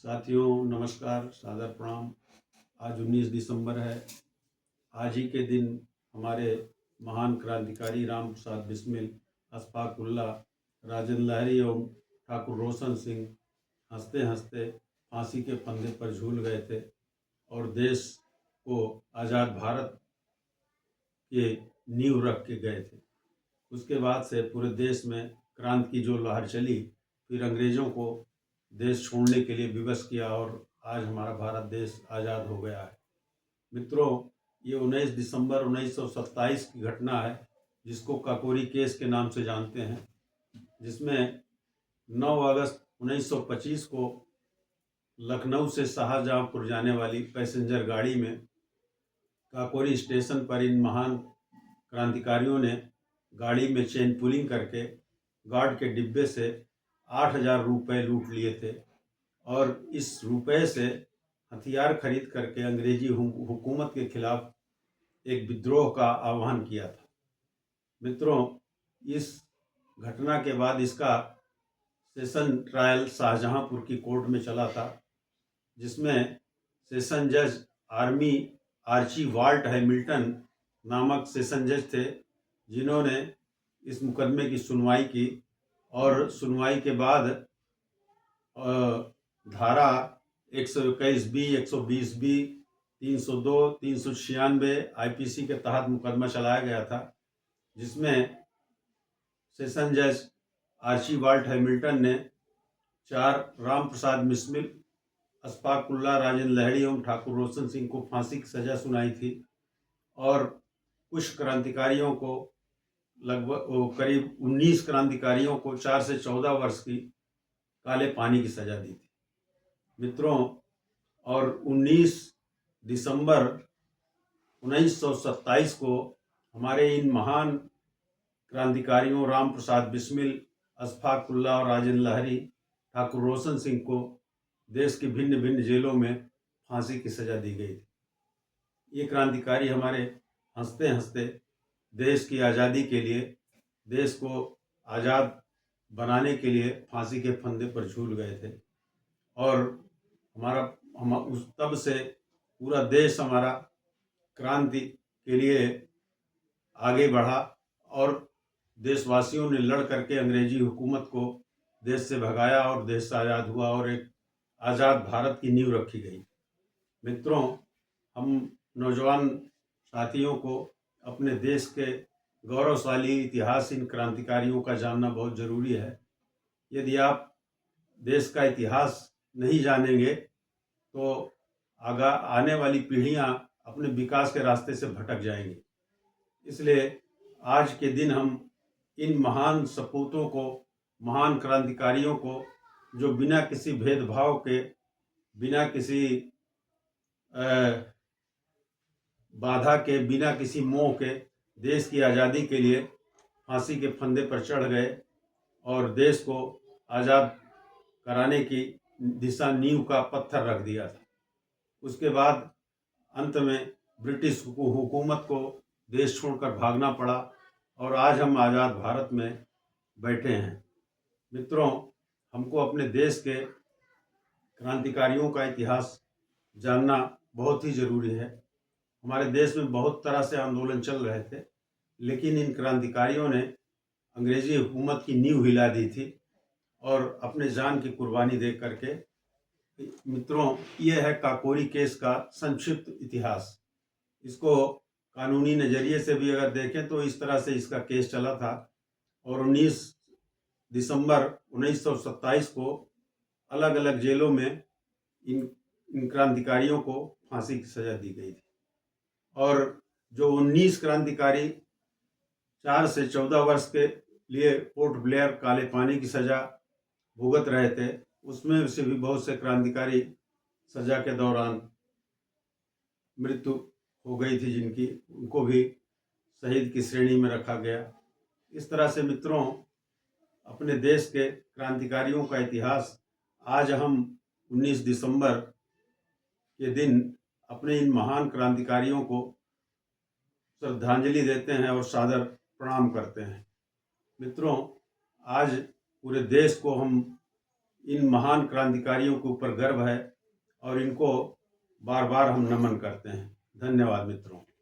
साथियों नमस्कार, सादर प्रणाम। आज 19 दिसंबर है। आज ही के दिन हमारे महान क्रांतिकारी राम प्रसाद बिस्मिल, अशफाक उल्लाह, राजेंद्र लहरी एवं ठाकुर रोशन सिंह हंसते हंसते फांसी के फंदे पर झूल गए थे और देश को आज़ाद भारत के नींव रख के गए थे। उसके बाद से पूरे देश में क्रांति की जो लहर चली, फिर अंग्रेज़ों को देश छोड़ने के लिए विवश किया और आज हमारा भारत देश आज़ाद हो गया है। मित्रों, ये 19 दिसंबर 1927 की घटना है, जिसको काकोरी केस के नाम से जानते हैं, जिसमें 9 अगस्त 1925 को लखनऊ से शाहजहाँपुर जाने वाली पैसेंजर गाड़ी में काकोरी स्टेशन पर इन महान क्रांतिकारियों ने गाड़ी में चेन पुलिंग करके गार्ड के डिब्बे से 8,000 रुपये लूट लिए थे और इस रुपये से हथियार खरीद करके अंग्रेजी हुकूमत के खिलाफ एक विद्रोह का आह्वान किया था। मित्रों, इस घटना के बाद इसका सेशन ट्रायल शाहजहाँपुर की कोर्ट में चला था, जिसमें सेशन जज आर्ची वाल्ट हैमिल्टन नामक सेशन जज थे, जिन्होंने इस मुकदमे की सुनवाई की और सुनवाई के बाद धारा 121 बी, 120 बी, 302, 396 आईपीसी के तहत मुकदमा चलाया गया था, जिसमें सेशन जज आर्ची वाल्ट हैमिल्टन ने 4 राम प्रसाद बिस्मिल, अशफाक उल्लाह, राजेंद्र लहरी एवं ठाकुर रोशन सिंह को फांसी की सजा सुनाई थी और कुछ क्रांतिकारियों को लगभग करीब 19 क्रांतिकारियों को 4 से 14 वर्ष की काले पानी की सजा दी थी। मित्रों, और 19 दिसंबर 1927 को हमारे इन महान क्रांतिकारियों राम प्रसाद बिस्मिल, अशफाक उल्लाह और राजेंद्र लहरी, ठाकुर रोशन सिंह को देश के भिन्न भिन्न जेलों में फांसी की सजा दी गई थी। ये क्रांतिकारी हमारे हंसते हंसते देश की आज़ादी के लिए, देश को आज़ाद बनाने के लिए फांसी के फंदे पर झूल गए थे और हम उस तब से पूरा देश हमारा क्रांति के लिए आगे बढ़ा और देशवासियों ने लड़ करके अंग्रेजी हुकूमत को देश से भगाया और देश आज़ाद हुआ और एक आज़ाद भारत की नींव रखी गई। मित्रों, हम नौजवान साथियों को अपने देश के गौरवशाली इतिहास, इन क्रांतिकारियों का जानना बहुत ज़रूरी है। यदि आप देश का इतिहास नहीं जानेंगे तो आने वाली पीढ़ियां अपने विकास के रास्ते से भटक जाएंगी। इसलिए आज के दिन हम इन महान सपूतों को, महान क्रांतिकारियों को, जो बिना किसी भेदभाव के, बिना किसी बाधा के, बिना किसी मोह के देश की आज़ादी के लिए फांसी के फंदे पर चढ़ गए और देश को आज़ाद कराने की दिशा नींव का पत्थर रख दिया था। उसके बाद अंत में ब्रिटिश हुकूमत को देश छोड़कर भागना पड़ा और आज हम आज़ाद भारत में बैठे हैं। मित्रों, हमको अपने देश के क्रांतिकारियों का इतिहास जानना बहुत ही ज़रूरी है। हमारे देश में बहुत तरह से आंदोलन चल रहे थे, लेकिन इन क्रांतिकारियों ने अंग्रेजी हुकूमत की नींव हिला दी थी और अपने जान की कुर्बानी दे करके। मित्रों, ये है काकोरी केस का संक्षिप्त इतिहास। इसको कानूनी नज़रिए से भी अगर देखें तो इस तरह से इसका केस चला था और 19 दिसंबर 1927 को अलग अलग जेलों में इन क्रांतिकारियों को फांसी की सजा दी गई थी और जो 19 क्रांतिकारी 4 से 14 वर्ष के लिए पोर्ट ब्लेयर काले पानी की सजा भुगत रहे थे, उसमें से भी बहुत से क्रांतिकारी सजा के दौरान मृत्यु हो गई थी, जिनकी उनको भी शहीद की श्रेणी में रखा गया। इस तरह से मित्रों, अपने देश के क्रांतिकारियों का इतिहास आज हम 19 दिसंबर के दिन अपने इन महान क्रांतिकारियों को श्रद्धांजलि देते हैं और सादर प्रणाम करते हैं। मित्रों, आज पूरे देश को हम इन महान क्रांतिकारियों के ऊपर गर्व है और इनको बार बार हम नमन करते हैं। धन्यवाद मित्रों।